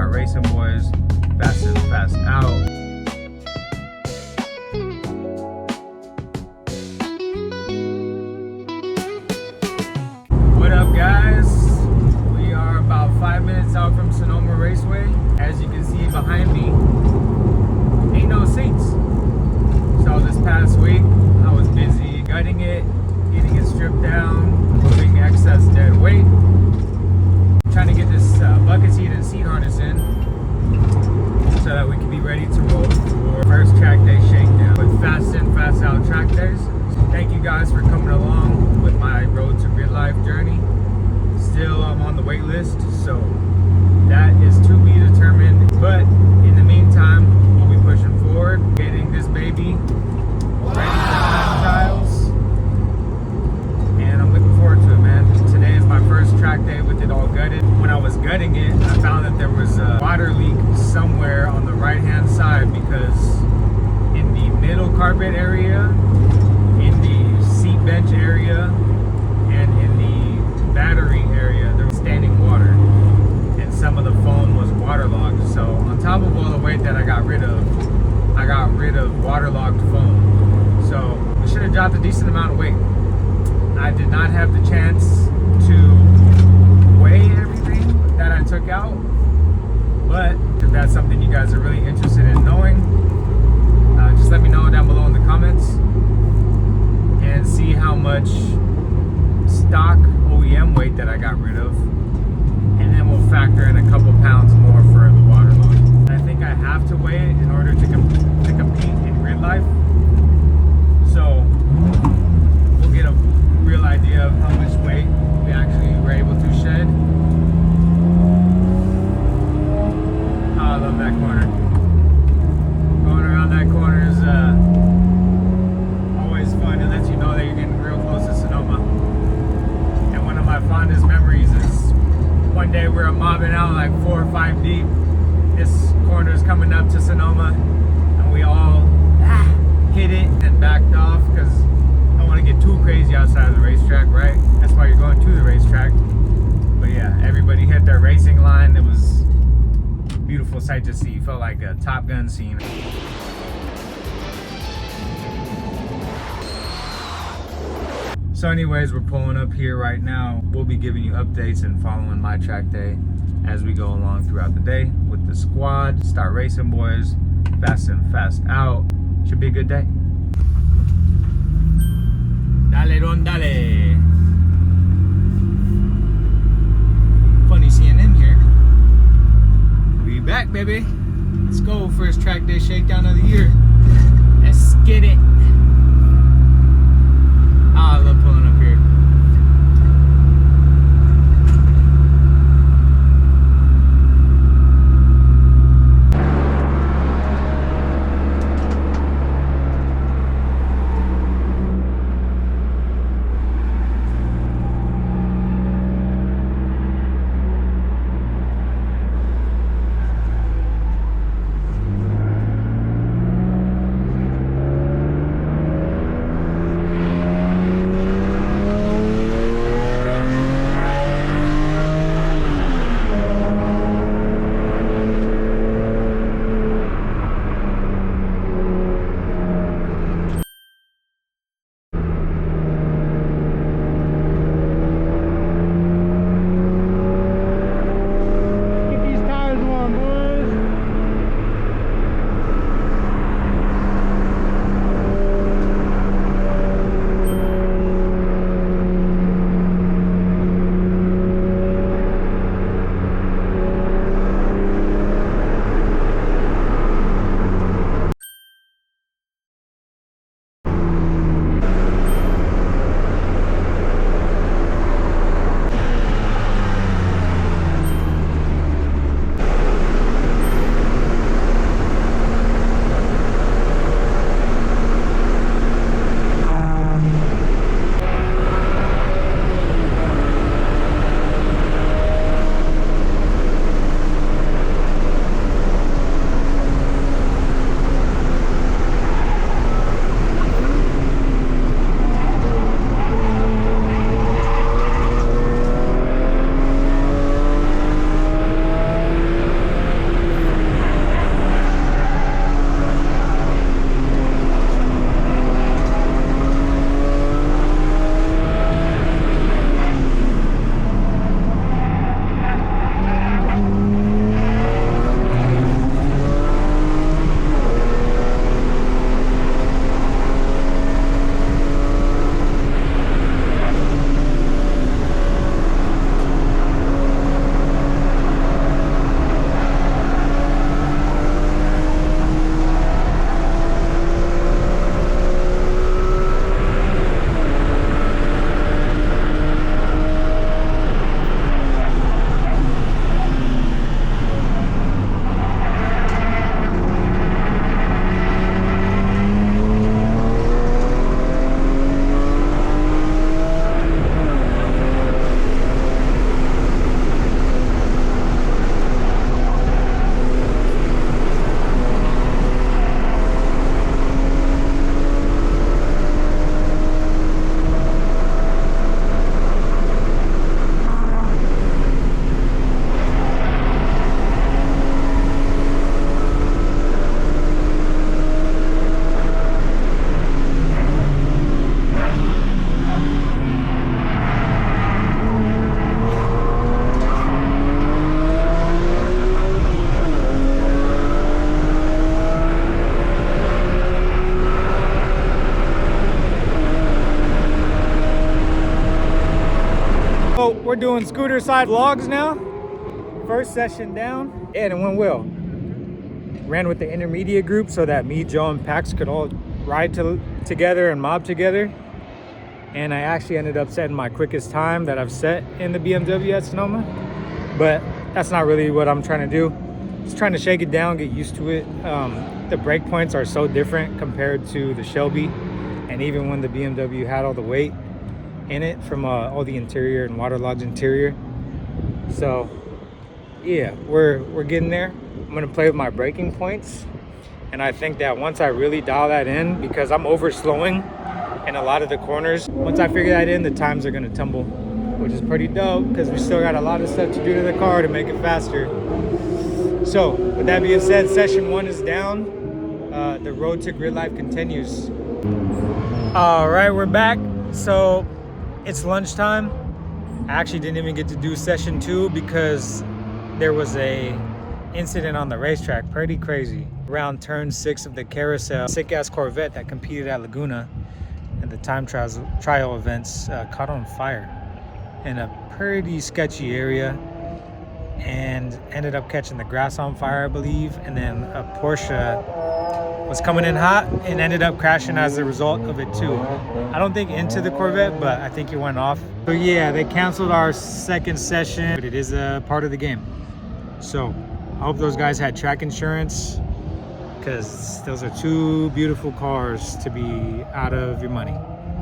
start racing, boys. Fast in, fast out. What up, guys? We are about 5 minutes out from Sonoma Raceway. As you can see behind me, ain't no seats. So this past week, I was busy gutting it, getting it stripped down, moving excess dead weight, trying to get this bucket seat and seat harness in so that we can be ready to roll for first track day shakedown with fast in, fast out track days. Thank you guys for coming along with my road to grid life journey. Still, I'm on the wait list, so that is to be determined. But in the meantime, we'll be pushing forward, getting this baby ready for time trials, and I'm looking forward to it, man. Today is my first track day with it all gutted. When I was gutting it, I found that there was a water leak somewhere on the right hand side, because in the middle carpet area, in the seat bench area, and in the battery area, there was standing water, and some of the foam was waterlogged. So on top of all the weight that I got rid of waterlogged foam. So we should have dropped a decent amount of weight. I did not have the chance to weigh everything that I took out, but if that's something you guys are really interested in knowing, just let me know down below in the comments and see how much stock OEM weight that I got rid of, and then we'll factor in a couple pounds more for the waterlogging. I think I have to weigh it in order to compete in grid life, so we'll get a real idea of how much weight we actually were able to shed. Oh, I love that corner. Going around that corner is always fun. It lets you know that you're getting real close to Sonoma. And one of my fondest memories is one day we were mobbing out like 4 or 5 deep. This corner is coming up to Sonoma, and we all hit it and backed off because don't want to get too crazy outside of the racetrack, right? That's why you're going to the racetrack. But yeah, everybody hit their racing line. It was a beautiful sight to see. It felt like a Top Gun scene. So anyways, we're pulling up here right now. We'll be giving you updates and following my track day as we go along throughout the day with the squad. Start racing, boys. Fast in, fast out. Should be a good day. Dale, Ron, dale. Funny seeing him here. We back, baby. Let's go. First track day shakedown of the year. Let's get it. I love pulling up here. doing scooter side vlogs now. First session down, and it went well. Ran with the intermediate group so that me, Joe, and Pax could all ride together and mob together. And I actually ended up setting my quickest time that I've set in the BMW at Sonoma. But that's not really what I'm trying to do. Just trying to shake it down, get used to it. The brake points are so different compared to the Shelby. And even when the BMW had all the weight in it from all the interior and waterlogged interior. So yeah, we're getting there. I'm gonna play with my braking points. And I think that once I really dial that in, because I'm over slowing in a lot of the corners, once I figure that in, the times are gonna tumble, which is pretty dope because we still got a lot of stuff to do to the car to make it faster. So with that being said, session 1 is down. The road to grid life continues. All right, we're back. So it's lunchtime. I actually didn't even get to do session 2 because there was a incident on the racetrack, pretty crazy. Around turn 6 of the carousel, sick ass Corvette that competed at Laguna and the time trial events caught on fire in a pretty sketchy area and ended up catching the grass on fire, I believe. And then a Porsche was coming in hot and ended up crashing as a result of it too. I don't think into the Corvette, but I think it went off. So yeah, they canceled our second session, but it is a part of the game. So I hope those guys had track insurance, because those are 2 beautiful cars to be out of your money.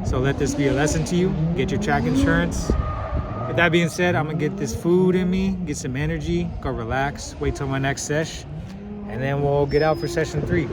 So let this be a lesson to you. Get your track insurance. With that being said, I'm gonna get this food in me, get some energy, go relax, wait till my next sesh, and then we'll get out for session 3.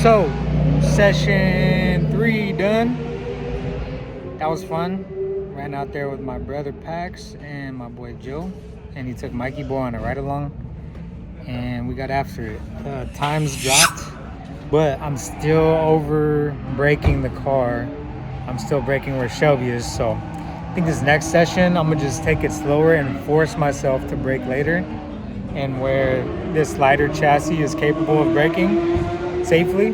So, session 3 done. That was fun. Ran out there with my brother Pax and my boy Joe, and he took Mikey Boy on a ride along, and we got after it. Times dropped, but I'm still over braking the car. I'm still braking where Shelby is, so I think this next session I'm gonna just take it slower and force myself to brake later, and where this lighter chassis is capable of braking safely,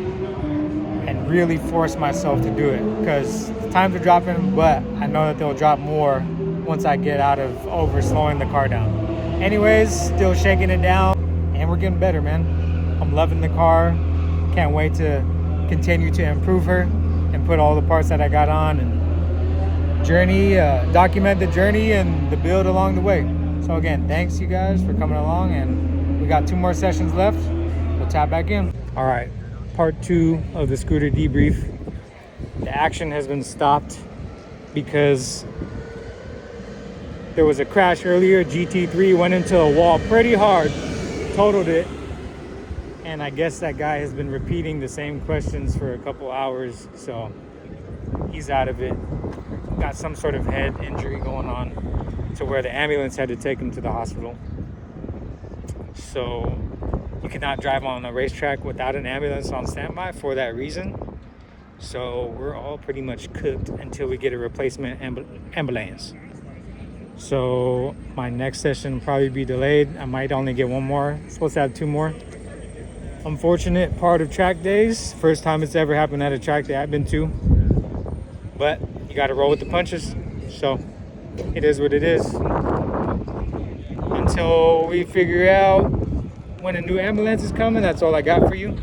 and really force myself to do it, because the times are dropping, but I know that they'll drop more once I get out of over slowing the car down. Anyways, still shaking it down, and we're getting better, man. I'm loving the car. Can't wait to continue to improve her and put all the parts that I got on and document the journey and the build along the way. So again, thanks you guys for coming along, and we got 2 more sessions left. We'll tap back in. All right, part 2 of the scooter debrief. The action has been stopped because there was a crash earlier. GT3 went into a wall pretty hard, totaled it, and I guess that guy has been repeating the same questions for a couple hours, so he's out of it. Got some sort of head injury going on to where the ambulance had to take him to the hospital. So you cannot drive on a racetrack without an ambulance on standby for that reason. So we're all pretty much cooked until we get a replacement ambulance. So my next session will probably be delayed. I might only get 1 more. I'm supposed to have 2 more. Unfortunate part of track days. First time it's ever happened at a track that I've been to. But you got to roll with the punches. So it is what it is. Until we figure out when a new ambulance is coming, that's all I got for you.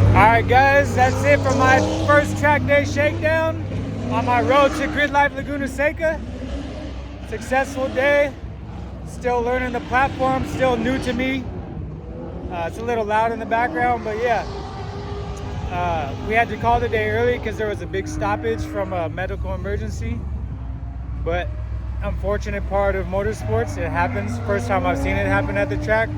All right, guys, that's it for my first track day shakedown on my road to Grid Life Laguna Seca. Successful day. Still learning the platform, still new to me. It's a little loud in the background, but yeah. We had to call the day early because there was a big stoppage from a medical emergency. But unfortunate part of motorsports, it happens. First time I've seen it happen at the track,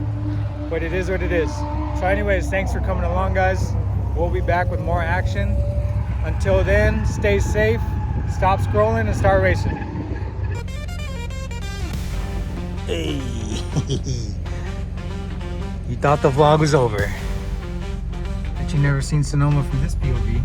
but it is what it is. So anyways, thanks for coming along, guys. We'll be back with more action. Until then, stay safe, stop scrolling, and start racing. Hey. You thought the vlog was over, but you never seen Sonoma from this POV.